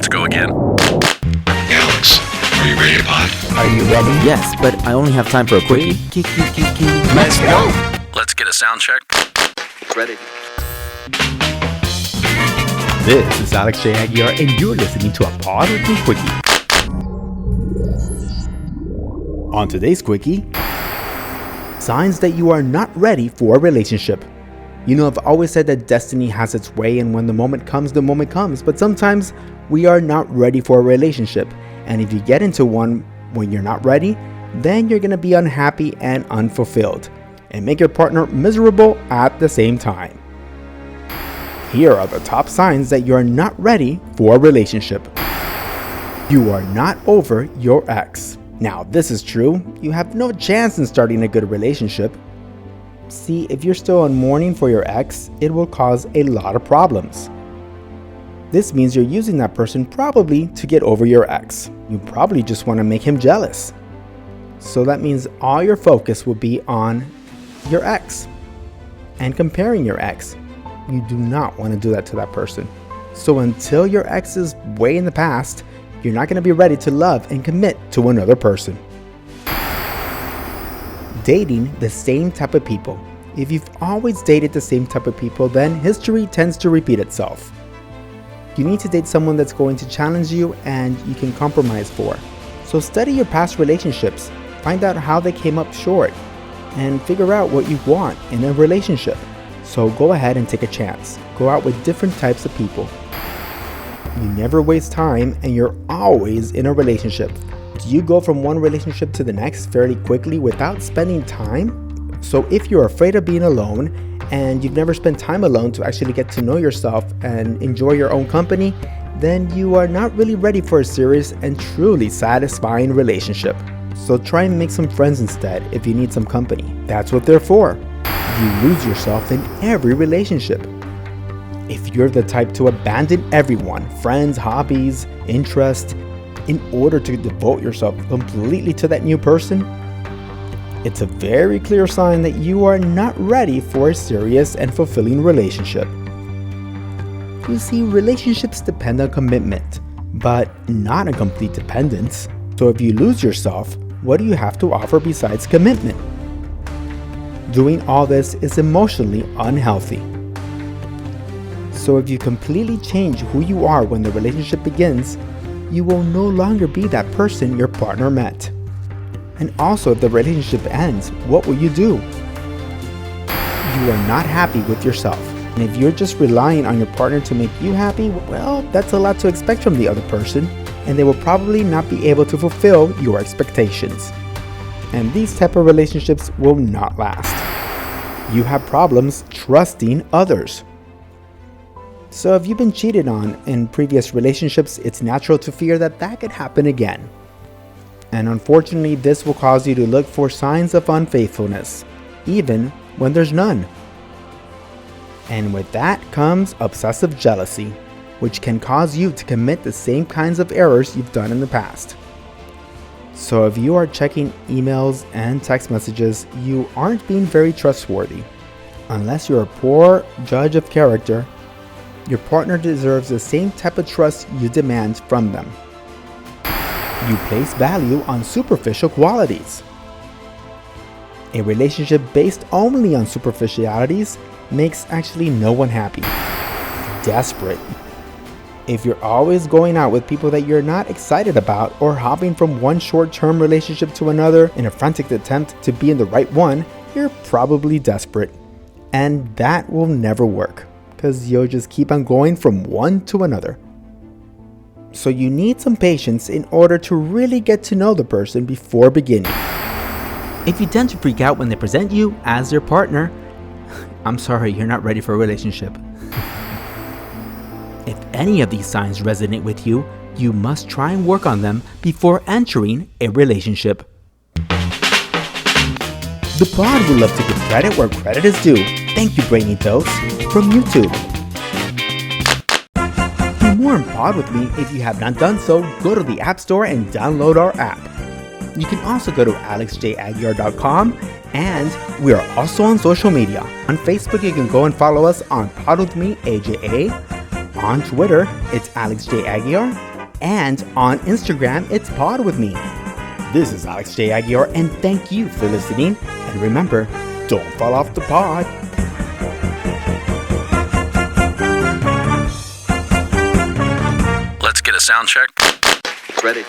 Let's go again. Alex, are you ready to pod? Are you ready? Yes, but I only have time for a quickie. Let's go. Let's get a sound check. Ready. This is Alex J. Aguiar, and you're listening to a Pod with me Quickie. On today's Quickie, signs that you are not ready for a relationship. You know, I've always said that destiny has its way, and when the moment comes, but sometimes we are not ready for a relationship. And if you get into one when you're not ready, then you're going to be unhappy and unfulfilled, and make your partner miserable at the same time. Here are the top signs that you are not ready for a relationship. You are not over your ex. Now, this is true. You have no chance in starting a good relationship. See, if you're still in mourning for your ex, it will cause a lot of problems. This means you're using that person probably to get over your ex. You probably just want to make him jealous. So that means all your focus will be on your ex and comparing your ex. You do not want to do that to that person. So until your ex is way in the past, you're not going to be ready to love and commit to another person. Dating the same type of people. If you've always dated the same type of people, then history tends to repeat itself. You need to date someone that's going to challenge you and you can compromise for. So study your past relationships, find out how they came up short, and figure out what you want in a relationship. So go ahead and take a chance. Go out with different types of people. You never waste time, and you're always in a relationship. Do you go from one relationship to the next fairly quickly without spending time? So if you're afraid of being alone, and you've never spent time alone to actually get to know yourself and enjoy your own company, then you are not really ready for a serious and truly satisfying relationship. So try and make some friends instead if you need some company. That's what they're for. You lose yourself in every relationship. If you're the type to abandon everyone, friends, hobbies, interests, in order to devote yourself completely to that new person, it's a very clear sign that you are not ready for a serious and fulfilling relationship. You see, relationships depend on commitment, but not on complete dependence. So if you lose yourself, what do you have to offer besides commitment? Doing all this is emotionally unhealthy. So if you completely change who you are when the relationship begins, you will no longer be that person your partner met. And also, if the relationship ends, what will you do? You are not happy with yourself. And if you're just relying on your partner to make you happy, well, that's a lot to expect from the other person, and they will probably not be able to fulfill your expectations. And these type of relationships will not last. You have problems trusting others. So if you've been cheated on in previous relationships, it's natural to fear that that could happen again. And unfortunately, this will cause you to look for signs of unfaithfulness, even when there's none. And with that comes obsessive jealousy, which can cause you to commit the same kinds of errors you've done in the past. So if you are checking emails and text messages, you aren't being very trustworthy. Unless you're a poor judge of character, your partner deserves the same type of trust you demand from them. You place value on superficial qualities. A relationship based only on superficialities makes actually no one happy. Desperate. If you're always going out with people that you're not excited about, or hopping from one short-term relationship to another in a frantic attempt to be in the right one, you're probably desperate. And that will never work, because you'll just keep on going from one to another. So you need some patience in order to really get to know the person before beginning. If you tend to freak out when they present you as their partner, I'm sorry, you're not ready for a relationship. If any of these signs resonate with you, you must try and work on them before entering a relationship. The pod would love to give credit where credit is due. Thank you, Brainitos, from YouTube. For more on Pod with me, if you have not done so, go to the App Store and download our app. You can also go to alexjaguiar.com, and we are also on social media. On Facebook, you can go and follow us on Pod with me, AJA. On Twitter, it's Alex J. Aguiar. And on Instagram, it's Pod With Me. This is Alex J. Aguiar, and thank you for listening. And remember, don't fall off the pod. Let's get a sound check. Ready.